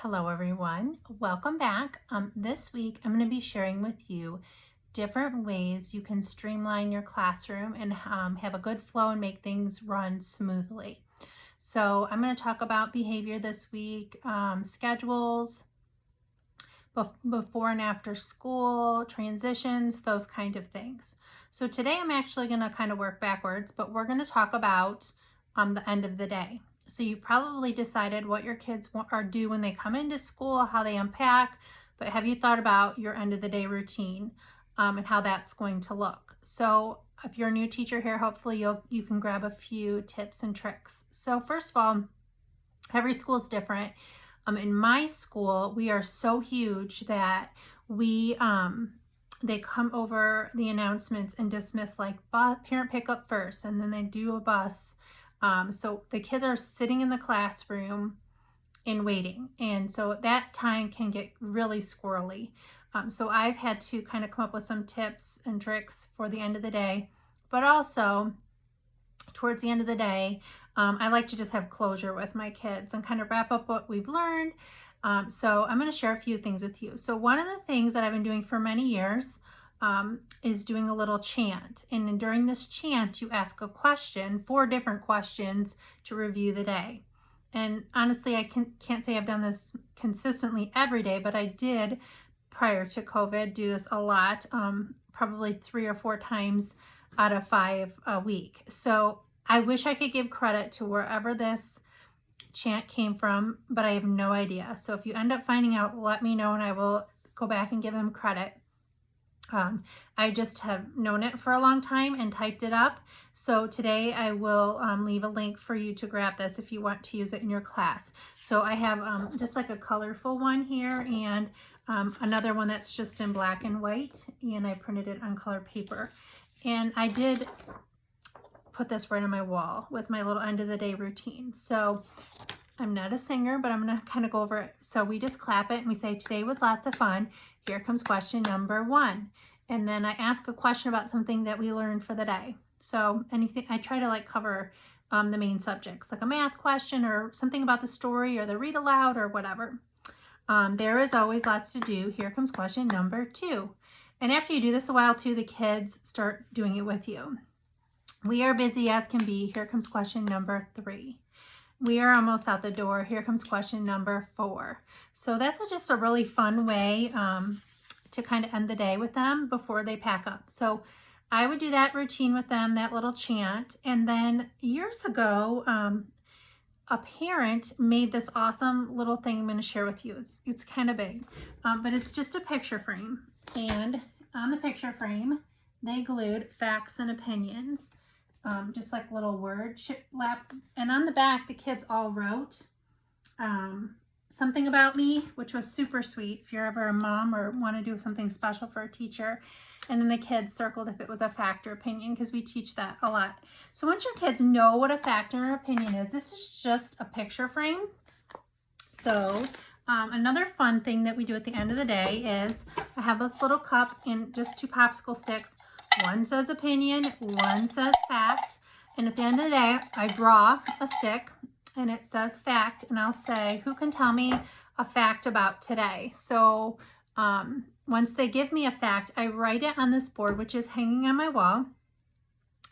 Hello everyone, welcome back. This week I'm going to be sharing with you different ways you can streamline your classroom and have a good flow and make things run smoothly. So I'm going to talk about behavior this week, schedules, before and after school, transitions, those kind of things. So today I'm actually going to kind of work backwards, but we're going to talk about the end of the day. So you've probably decided what your kids do when they come into school, how they unpack, but have you thought about your end of the day routine and how that's going to look? So if you're a new teacher here, hopefully you can grab a few tips and tricks. So first of all, every school is different. In my school, we are so huge that they come over the announcements and dismiss like parent pickup first, and then they do a bus. So the kids are sitting in the classroom and waiting. And so that time can get really squirrely. So I've had to kind of come up with some tips and tricks for the end of the day, but also towards the end of the day, I like to just have closure with my kids and kind of wrap up what we've learned. So I'm going to share a few things with you. So one of the things that I've been doing for many years is doing a little chant. And during this chant, you ask a question, 4 different questions to review the day. And honestly, I can't say I've done this consistently every day, but I did prior to COVID do this a lot, probably 3 or 4 times out of 5 a week. So I wish I could give credit to wherever this chant came from, but I have no idea. So if you end up finding out, let me know and I will go back and give them credit. I just have known it for a long time and typed it up. So today I will leave a link for you to grab this if you want to use it in your class. So I have just like a colorful one here and another one that's just in black and white, and I printed it on colored paper. And I did put this right on my wall with my little end of the day routine. So I'm not a singer, but I'm going to kind of go over it. So we just clap it and we say, today was lots of fun. Here comes question number 1. And then I ask a question about something that we learned for the day. So anything, I try to like cover the main subjects, like a math question or something about the story or the read aloud or whatever. There is always lots to do. Here comes question number 2. And after you do this a while too, the kids start doing it with you. We are busy as can be. Here comes question number 3. We are almost out the door. Here comes question number 4. So that's just a really fun way to kind of end the day with them before they pack up. So I would do that routine with them, that little chant. And then years ago, a parent made this awesome little thing I'm going to share with you. It's kind of big, but it's just a picture frame. And on the picture frame, they glued facts and opinions. Just like little word shiplap. And on the back, the kids all wrote something about me, which was super sweet if you're ever a mom or want to do something special for a teacher. And then the kids circled if it was a fact or opinion, because we teach that a lot. So once your kids know what a fact or opinion is, this is just a picture frame. So another fun thing that we do at the end of the day is I have this little cup and just 2 popsicle sticks. One says opinion, one says fact. And at the end of the day, I draw a stick and it says fact. And I'll say, who can tell me a fact about today? So once they give me a fact, I write it on this board, which is hanging on my wall.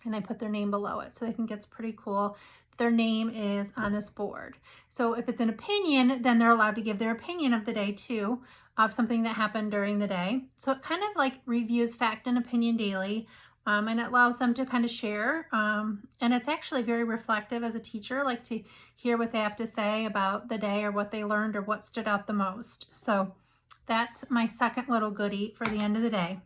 And I put their name below it. So I think it's pretty cool. Their name is on this board. So if it's an opinion, then they're allowed to give their opinion of the day too, of something that happened during the day. So it kind of like reviews fact and opinion daily, and it allows them to kind of share. And it's actually very reflective as a teacher, like to hear what they have to say about the day or what they learned or what stood out the most. So that's my second little goodie for the end of the day.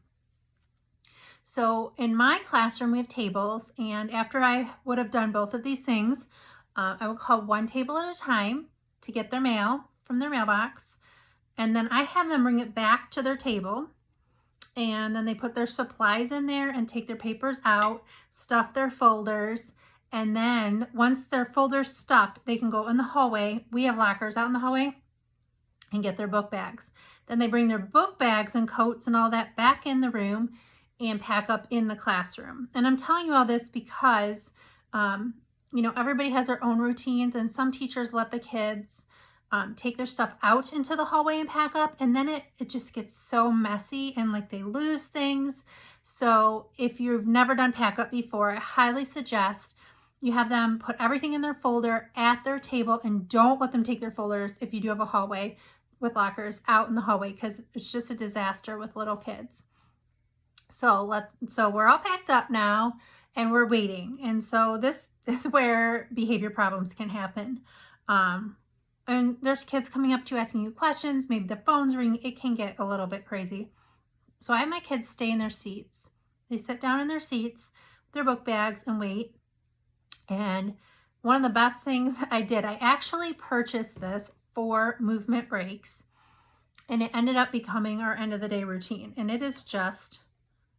So in my classroom, we have tables, and after I would have done both of these things, I would call one table at a time to get their mail from their mailbox. And then I have them bring it back to their table, and then they put their supplies in there and take their papers out, stuff their folders. And then once their folders stuffed, they can go in the hallway. We have lockers out in the hallway, and get their book bags. Then they bring their book bags and coats and all that back in the room and pack up in the classroom. And I'm telling you all this because, everybody has their own routines, and some teachers let the kids take their stuff out into the hallway and pack up, and then it just gets so messy and like they lose things. So if you've never done pack up before, I highly suggest you have them put everything in their folder at their table, and don't let them take their folders, if you do have a hallway with lockers, out in the hallway, because it's just a disaster with little kids. So we're all packed up now and we're waiting. And so this is where behavior problems can happen. And there's kids coming up to you asking you questions, maybe the phone's ringing. It can get a little bit crazy. So I have my kids stay in their seats. They sit down in their seats, their book bags, and wait. And one of the best things I did, I actually purchased this for movement breaks, and it ended up becoming our end of the day routine. And it is just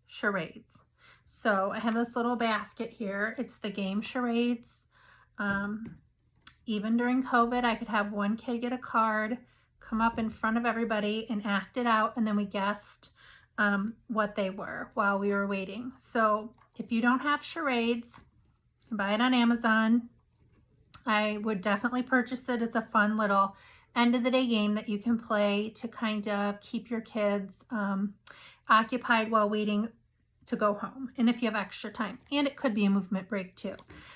charades. So I have this little basket here. It's the game charades. Even during COVID, I could have one kid get a card, come up in front of everybody and act it out, and then we guessed what they were while we were waiting. So if you don't have charades, buy it on Amazon. I would definitely purchase it. It's a fun little end of the day game that you can play to kind of keep your kids occupied while waiting to go home, and if you have extra time. And it could be a movement break too.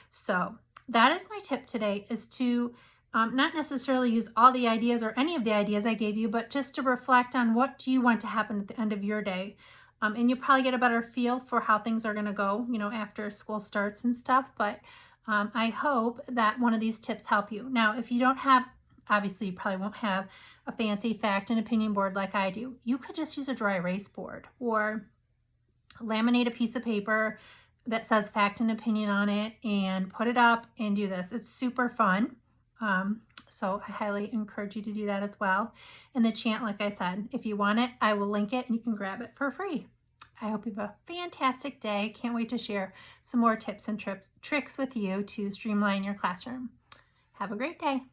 So that is my tip today, is to not necessarily use all the ideas or any of the ideas I gave you, but just to reflect on what do you want to happen at the end of your day. And you'll probably get a better feel for how things are going to go, you know, after school starts and stuff. But I hope that one of these tips help you. Now, if you don't have, obviously you probably won't have a fancy fact and opinion board like I do. You could just use a dry erase board, or laminate a piece of paper that says fact and opinion on it and put it up and do this. It's super fun. So I highly encourage you to do that as well. And the chant, like I said, if you want it, I will link it and you can grab it for free. I hope you have a fantastic day. Can't wait to share some more tips and tricks with you to streamline your classroom. Have a great day.